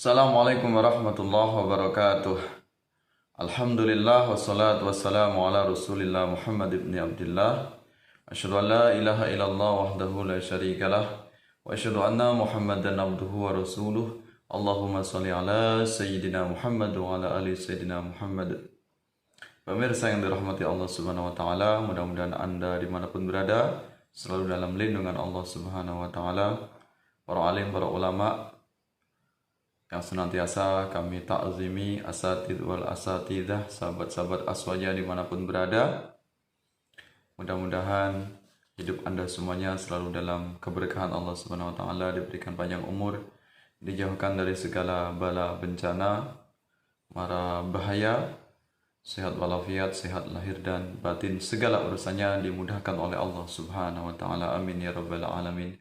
Assalamualaikum warahmatullahi wabarakatuh. Alhamdulillah wassalatu wassalamu ala Rasulillah Muhammad ibn Abdullah. Asyhadu an la ilaha illallah wahdahu la syarikalah wa asyhadu anna Muhammadan abduhu wa rasuluh. Allahumma shalli ala sayyidina Muhammad wa ala ali sayyidina Muhammad. Pemirsa yang dirahmati Allah Subhanahu wa taala, mudah-mudahan Anda dimanapun berada selalu dalam lindungan Allah Subhanahu wa taala. Para alim, para ulama yang senantiasa kami ta'zimi, asatid wal asatidah, sahabat-sahabat aswaja dimanapun berada. Mudah-mudahan hidup Anda semuanya selalu dalam keberkahan Allah Subhanahu wa taala, diberikan panjang umur, dijauhkan dari segala bala bencana, mara bahaya, sehat walafiat, sehat lahir dan batin, segala urusannya dimudahkan oleh Allah Subhanahu wa taala. Amin ya rabbal alamin.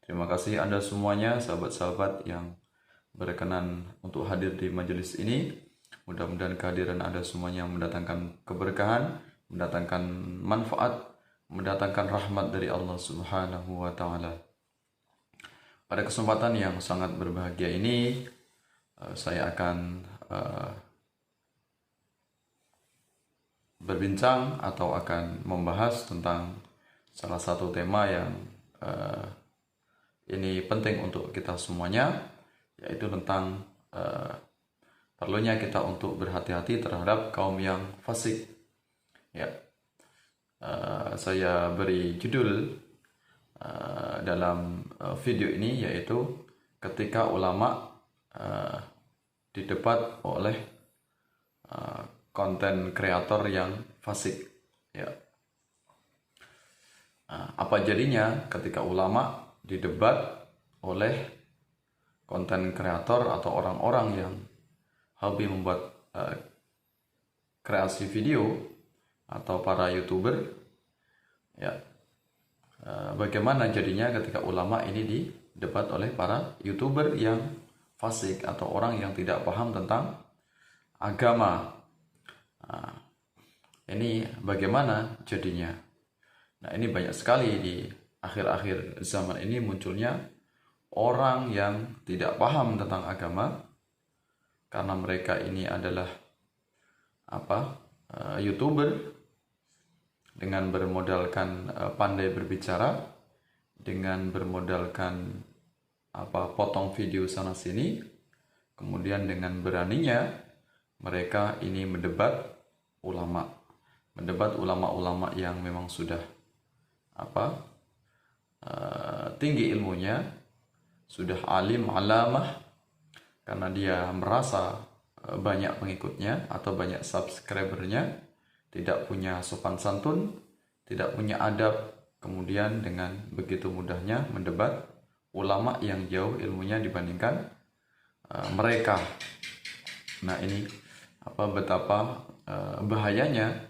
Terima kasih Anda semuanya, sahabat-sahabat yang berkenan untuk hadir di majelis ini. Mudah-mudahan kehadiran Anda semuanya mendatangkan keberkahan, mendatangkan manfaat, mendatangkan rahmat dari Allah Subhanahu wa taala. Pada kesempatan yang sangat berbahagia ini, saya akan berbincang atau akan membahas tentang salah satu tema yang ini penting untuk kita semuanya, yaitu tentang perlunya kita untuk berhati-hati terhadap kaum yang fasik. Ya, saya beri judul dalam video ini yaitu ketika ulama didebat oleh konten kreator yang fasik. Ya, apa jadinya ketika ulama didebat oleh konten kreator atau orang-orang yang hobi membuat kreasi video atau para YouTuber. Ya, bagaimana jadinya ketika ulama ini didebat oleh para YouTuber yang fasik atau orang yang tidak paham tentang agama. Ini bagaimana jadinya? Nah, ini banyak sekali di akhir-akhir zaman ini munculnya orang yang tidak paham tentang agama karena mereka ini adalah YouTuber dengan bermodalkan pandai berbicara, dengan bermodalkan potong video sana sini, kemudian dengan beraninya mereka ini mendebat ulama yang memang sudah tinggi ilmunya, sudah alim alamah, karena dia merasa banyak pengikutnya atau banyak subscribernya, tidak punya sopan santun, tidak punya adab, kemudian dengan begitu mudahnya mendebat ulama yang jauh ilmunya dibandingkan mereka. Nah, ini betapa bahayanya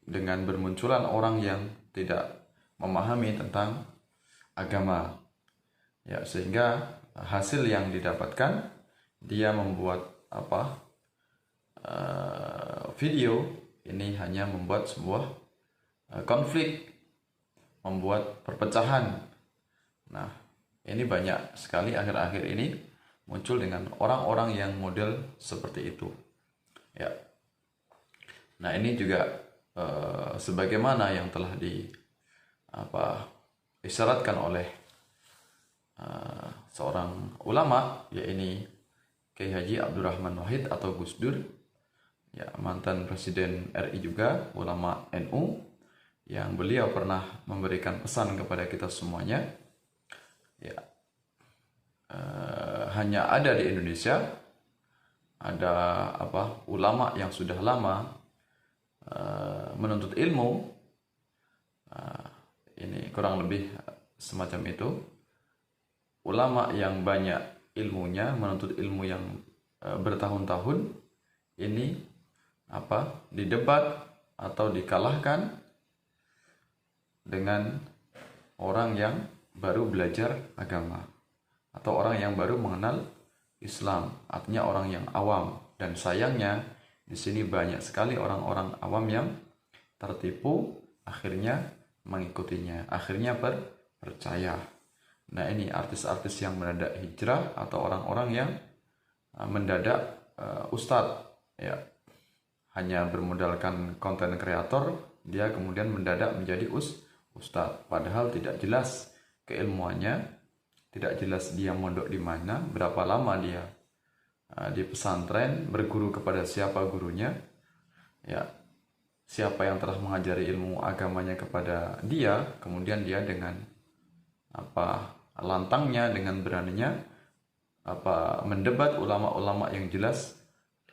dengan bermunculan orang yang tidak memahami tentang agama. Ya, sehingga hasil yang didapatkan, dia membuat video ini hanya membuat sebuah konflik, membuat perpecahan. Nah, ini banyak sekali akhir-akhir ini muncul dengan orang-orang yang model seperti itu. Ya. Nah, ini juga sebagaimana yang telah disyaratkan oleh seorang ulama, yaitu Kiai Haji Abdurrahman Wahid atau Gus Dur, ya, mantan presiden RI juga, ulama NU, yang beliau pernah memberikan pesan kepada kita semuanya. Ya, hanya ada di Indonesia ada ulama yang sudah lama menuntut ilmu, ini kurang lebih semacam itu. Ulama yang banyak ilmunya, menuntut ilmu yang bertahun-tahun, ini didebat atau dikalahkan dengan orang yang baru belajar agama atau orang yang baru mengenal Islam, artinya orang yang awam. Dan sayangnya di sini banyak sekali orang-orang awam yang tertipu, akhirnya mengikutinya, akhirnya percaya. Nah, ini artis-artis yang mendadak hijrah atau orang-orang yang mendadak ustadz, ya, hanya bermodalkan konten kreator, dia kemudian mendadak menjadi ustadz, padahal tidak jelas keilmuannya, tidak jelas dia mondok di mana, berapa lama dia di pesantren, berguru kepada siapa gurunya, ya, siapa yang telah mengajari ilmu agamanya kepada dia, kemudian dia dengan lantangnya, dengan beraninya mendebat ulama-ulama yang jelas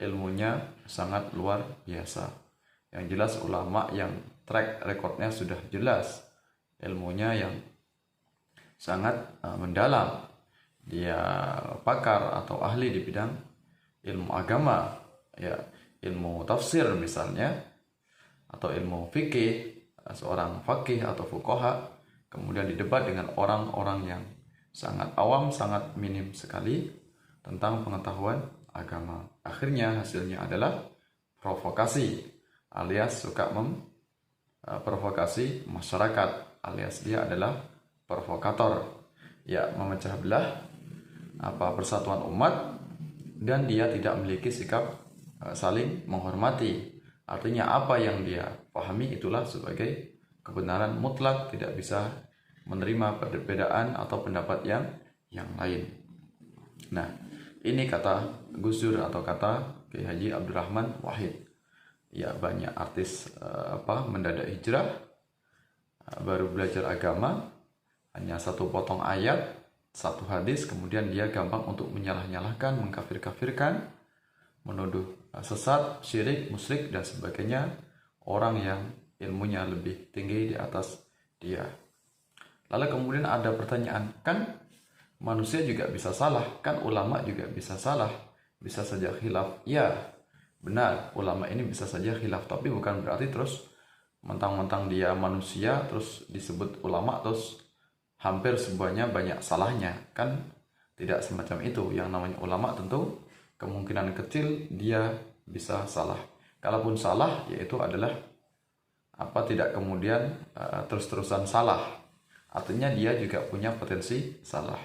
ilmunya sangat luar biasa, yang jelas ulama yang track recordnya sudah jelas, ilmunya yang sangat mendalam, dia pakar atau ahli di bidang ilmu agama, ya, ilmu tafsir misalnya, atau ilmu fikih, seorang fakih atau fuqaha, kemudian didebat dengan orang-orang yang sangat awam, sangat minim sekali tentang pengetahuan agama. Akhirnya hasilnya adalah provokasi, alias suka memprovokasi masyarakat, alias dia adalah provokator, ya, memecah belah persatuan umat, dan dia tidak memiliki sikap saling menghormati. Artinya apa yang dia pahami itulah sebagai kebenaran mutlak, tidak bisa menerima perbedaan atau pendapat yang lain. Nah, ini kata Gus Dur atau kata Kiai Haji Abdurrahman Wahid. Ya, banyak artis mendadak hijrah, baru belajar agama, hanya satu potong ayat, satu hadis, kemudian dia gampang untuk menyalah-nyalahkan, mengkafir-kafirkan, menuduh sesat, syirik, musyrik, dan sebagainya orang yang ilmunya lebih tinggi di atas dia. Lalu kemudian ada pertanyaan, kan manusia juga bisa salah, kan ulama juga bisa salah, bisa saja khilaf. Ya, benar, ulama ini bisa saja khilaf, tapi bukan berarti terus mentang-mentang dia manusia terus disebut ulama terus hampir semuanya banyak salahnya. Kan tidak semacam itu. Yang namanya ulama tentu kemungkinan kecil dia bisa salah. Kalaupun salah, yaitu adalah tidak kemudian terus-terusan salah. Artinya dia juga punya potensi salah,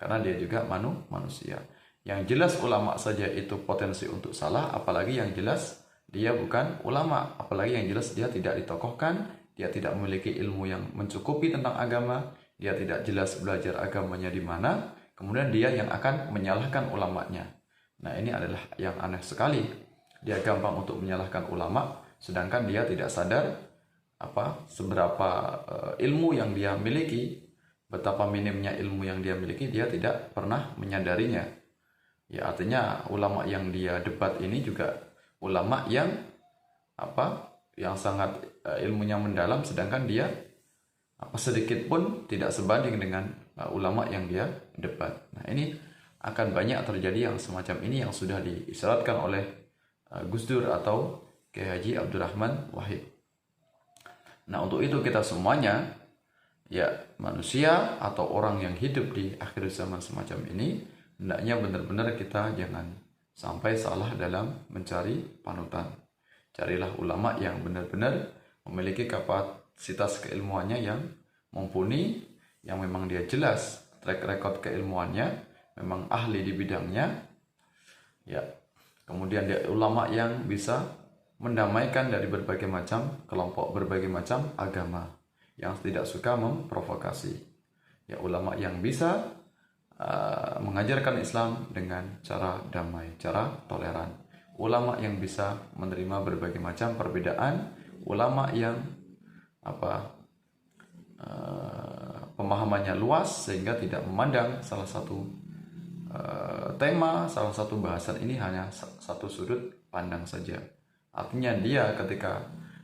karena dia juga manusia. Yang jelas ulama saja itu potensi untuk salah, apalagi yang jelas dia bukan ulama, apalagi yang jelas dia tidak ditokohkan, dia tidak memiliki ilmu yang mencukupi tentang agama, dia tidak jelas belajar agamanya di mana, kemudian dia yang akan menyalahkan ulamanya. Nah, ini adalah yang aneh sekali. Dia gampang untuk menyalahkan ulama, sedangkan dia tidak sadar seberapa ilmu yang dia miliki, betapa minimnya ilmu yang dia miliki, dia tidak pernah menyadarinya. Ya, artinya ulama yang dia debat ini juga ulama yang yang sangat ilmunya mendalam, sedangkan dia sedikit pun tidak sebanding dengan ulama yang dia debat. Nah, ini akan banyak terjadi yang semacam ini yang sudah diisyaratkan oleh Gus Dur atau Kiai Haji Abdurrahman Wahid. Nah, untuk itu kita semuanya, ya, manusia atau orang yang hidup di akhir zaman semacam ini, hendaknya benar-benar kita jangan sampai salah dalam mencari panutan. Carilah ulama yang benar-benar memiliki kapasitas keilmuannya yang mumpuni, yang memang dia jelas track record keilmuannya, memang ahli di bidangnya, ya. Kemudian dia ulama yang bisa mendamaikan dari berbagai macam kelompok, berbagai macam agama, yang tidak suka memprovokasi. Ya, ulama yang bisa mengajarkan Islam dengan cara damai, cara toleran. Ulama yang bisa menerima berbagai macam perbedaan, ulama yang pemahamannya luas sehingga tidak memandang salah satu tema, salah satu bahasan ini hanya satu sudut pandang saja. Artinya dia ketika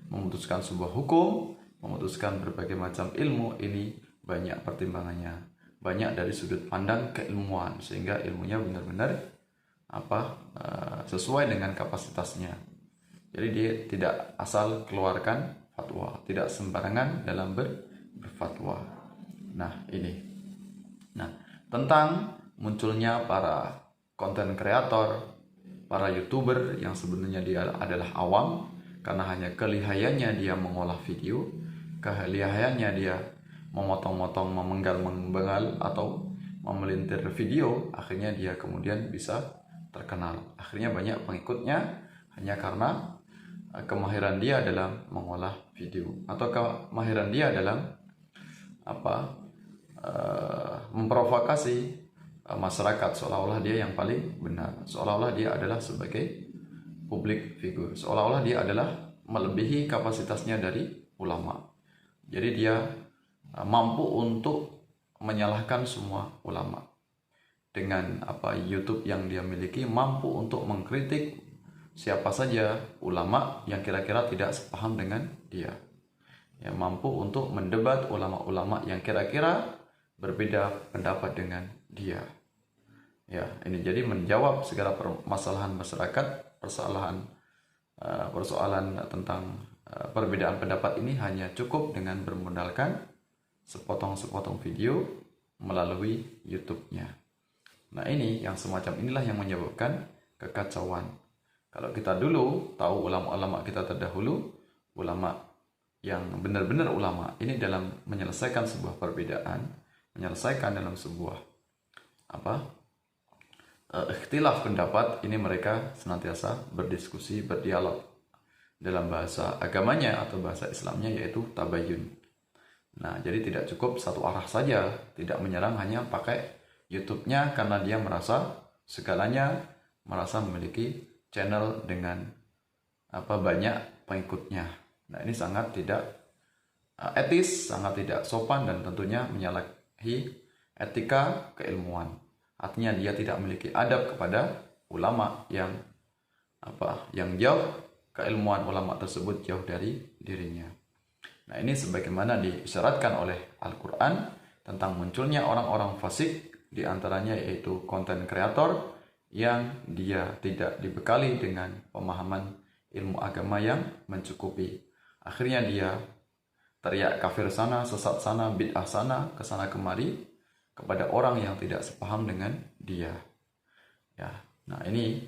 memutuskan sebuah hukum, memutuskan berbagai macam ilmu, ini banyak pertimbangannya, banyak dari sudut pandang keilmuan, sehingga ilmunya benar-benar sesuai dengan kapasitasnya. Jadi dia tidak asal keluarkan fatwa, tidak sembarangan dalam berfatwa. Nah, ini. Nah, tentang munculnya para konten kreator, para YouTuber yang sebenarnya dia adalah awam, karena hanya kelihayannya dia mengolah video, kelihayannya dia memotong-motong, memenggal-menggal atau memelintir video, akhirnya dia kemudian bisa terkenal. Akhirnya banyak pengikutnya hanya karena kemahiran dia dalam mengolah video atau kemahiran dia dalam memprovokasi masyarakat, seolah-olah dia yang paling benar, seolah-olah dia adalah sebagai public figure, seolah-olah dia adalah melebihi kapasitasnya dari ulama. Jadi dia mampu untuk menyalahkan semua ulama. Dengan YouTube yang dia miliki, mampu untuk mengkritik siapa saja ulama yang kira-kira tidak sepaham dengan dia. Ya, mampu untuk mendebat ulama-ulama yang kira-kira berbeda pendapat dengan dia. Ya, ini jadi menjawab segala permasalahan masyarakat, persoalan tentang perbedaan pendapat ini hanya cukup dengan bermodalkan sepotong-sepotong video melalui YouTube-nya. Nah, ini yang semacam inilah yang menyebabkan kekacauan. Kalau kita dulu tahu ulama-ulama kita terdahulu, ulama yang benar-benar ulama ini dalam menyelesaikan sebuah perbedaan, menyelesaikan dalam sebuah ikhtilaf pendapat, ini mereka senantiasa berdiskusi, berdialog dalam bahasa agamanya atau bahasa Islamnya, yaitu tabayun. Nah, jadi tidak cukup satu arah saja, tidak menyerang hanya pakai YouTube-nya karena dia merasa segalanya, merasa memiliki channel dengan banyak pengikutnya. Nah, ini sangat tidak etis, sangat tidak sopan, dan tentunya menyalahi etika keilmuan. Artinya dia tidak memiliki adab kepada ulama yang jauh, keilmuan ulama tersebut jauh dari dirinya. Nah, ini sebagaimana disyaratkan oleh Al-Quran tentang munculnya orang-orang fasik, di antaranya yaitu konten kreator yang dia tidak dibekali dengan pemahaman ilmu agama yang mencukupi. Akhirnya dia teriak kafir sana, sesat sana, bid'ah sana, kesana kemari kepada orang yang tidak sepaham dengan dia. Ya, nah ini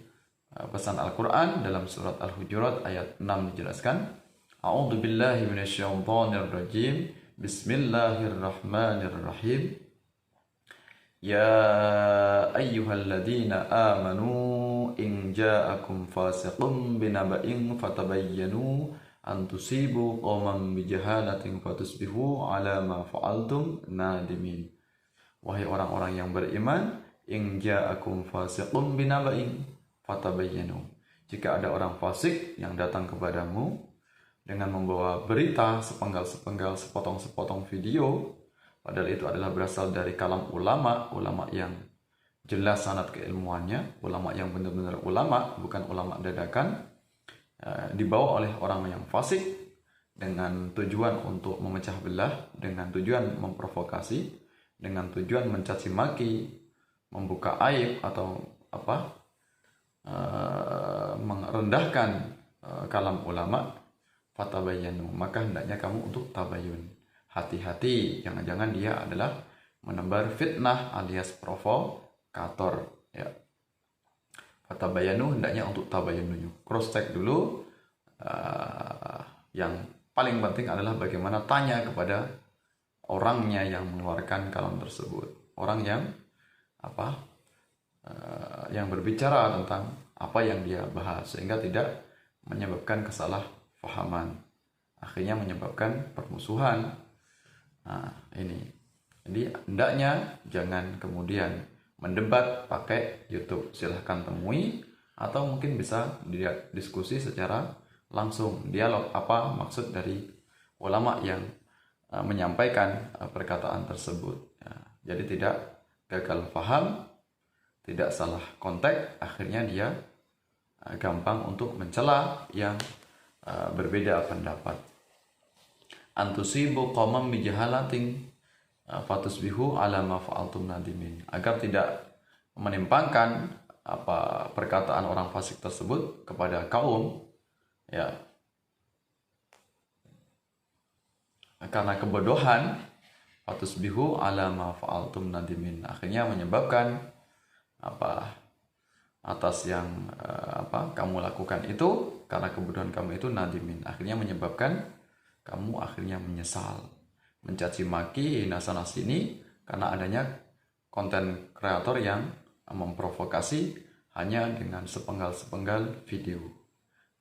pesan Al-Quran dalam surat Al-Hujurat ayat 6 dijelaskan. A'udzu billahi minasyaitonir rajim. Bismillahirrahmanirrahim. Ya ayyuhalladzina amanu in ja'akum fasiqun binaba'in fatabayyanu an tusibu qauman bijahalatin fatusbihu ala ma fa'altum nadimin. Wahai orang-orang yang beriman, in ja'akum fasiqun binaba'in fatabayyanu. Jika ada orang fasik yang datang kepadamu dengan membawa berita sepenggal-sepenggal, sepotong-sepotong video, padahal itu adalah berasal dari kalam ulama yang jelas sanad keilmuannya, ulama yang benar-benar ulama, bukan ulama dadakan, dibawa oleh orang yang fasik dengan tujuan untuk memecah belah, dengan tujuan memprovokasi, dengan tujuan mencaci maki, membuka aib atau merendahkan kalam ulama, fatabayyanu, maka hendaknya kamu untuk tabayun. Hati-hati, jangan-jangan dia adalah menebar fitnah alias provokator. Ya. Fatabayyanu, hendaknya untuk tabayyun. Cross check dulu. Yang paling penting adalah bagaimana tanya kepada orangnya yang mengeluarkan kalam tersebut. Orang yang yang berbicara tentang apa yang dia bahas, sehingga tidak menyebabkan kesalahpahaman, akhirnya menyebabkan permusuhan. Nah, ini jadi hendaknya jangan kemudian mendebat pakai YouTube. Silahkan temui, atau mungkin bisa diskusi secara langsung, dialog apa maksud dari ulama yang menyampaikan perkataan tersebut. Ya, jadi tidak gagal paham, tidak salah konteks, akhirnya dia gampang untuk mencela yang berbeda pendapat. Antusibu qauman bijahalatin fatusbihu ala ma fa'altum nadimin, agar tidak menimpangkan perkataan orang fasik tersebut kepada kaum, ya, karena kebodohan, fatusbihu ala ma fa'altum nadimin, akhirnya menyebabkan atas yang kamu lakukan itu, karena kebodohan kamu itu nadimin, akhirnya menyebabkan kamu akhirnya menyesal. mencaci maki, hina sana sini, karena adanya konten kreator yang memprovokasi hanya dengan sepenggal-sepenggal video.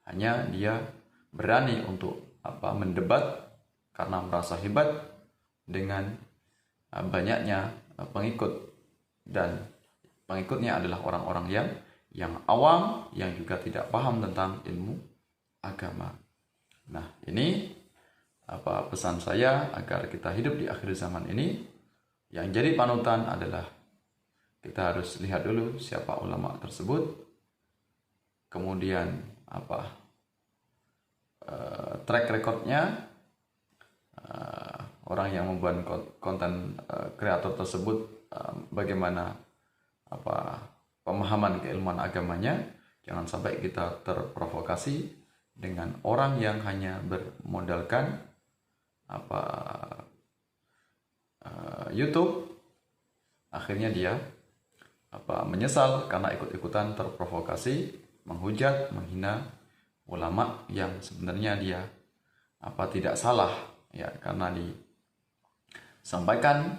Hanya dia berani untuk mendebat karena merasa hebat dengan banyaknya pengikut, dan pengikutnya adalah orang-orang yang awam, yang juga tidak paham tentang ilmu agama. Nah, ini pesan saya agar kita hidup di akhir zaman ini. Yang jadi panutan adalah kita harus lihat dulu siapa ulama tersebut, kemudian track recordnya, orang yang membuat konten kreator tersebut bagaimana pemahaman keilmuan agamanya. Jangan sampai kita terprovokasi dengan orang yang hanya bermodalkan YouTube, akhirnya dia menyesal karena ikut-ikutan terprovokasi, menghujat, menghina ulama yang sebenarnya dia tidak salah, ya, karena disampaikan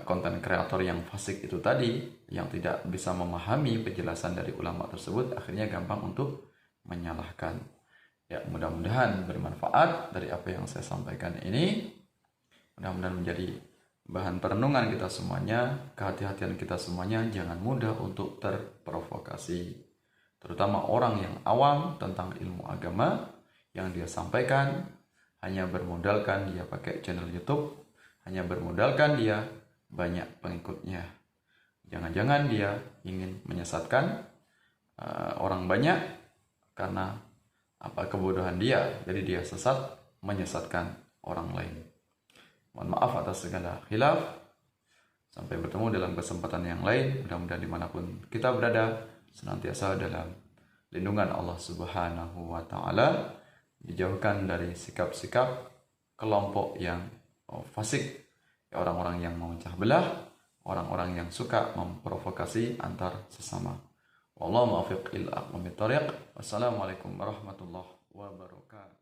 konten kreator yang fasik itu tadi, yang tidak bisa memahami penjelasan dari ulama tersebut, akhirnya gampang untuk menyalahkan. Ya, mudah-mudahan bermanfaat dari apa yang saya sampaikan ini. Mudah-mudahan menjadi bahan perenungan kita semuanya, kehati-hatian kita semuanya, jangan mudah untuk terprovokasi. Terutama orang yang awam tentang ilmu agama, yang dia sampaikan hanya bermodalkan dia pakai channel YouTube, hanya bermodalkan dia banyak pengikutnya. Jangan-jangan dia ingin menyesatkan orang banyak karena kebodohan dia, jadi dia sesat menyesatkan orang lain. Mohon maaf atas segala khilaf. Sampai bertemu dalam kesempatan yang lain. Mudah-mudahan dimanapun kita berada, senantiasa dalam lindungan Allah Subhanahu wa Ta'ala, dijauhkan dari sikap-sikap kelompok yang fasik, orang-orang yang memecah belah, orang-orang yang suka memprovokasi antar sesama. Wallahu muwaffiq ila aqwamit thoriq. Wassalamualaikum warahmatullahi wabarakatuh.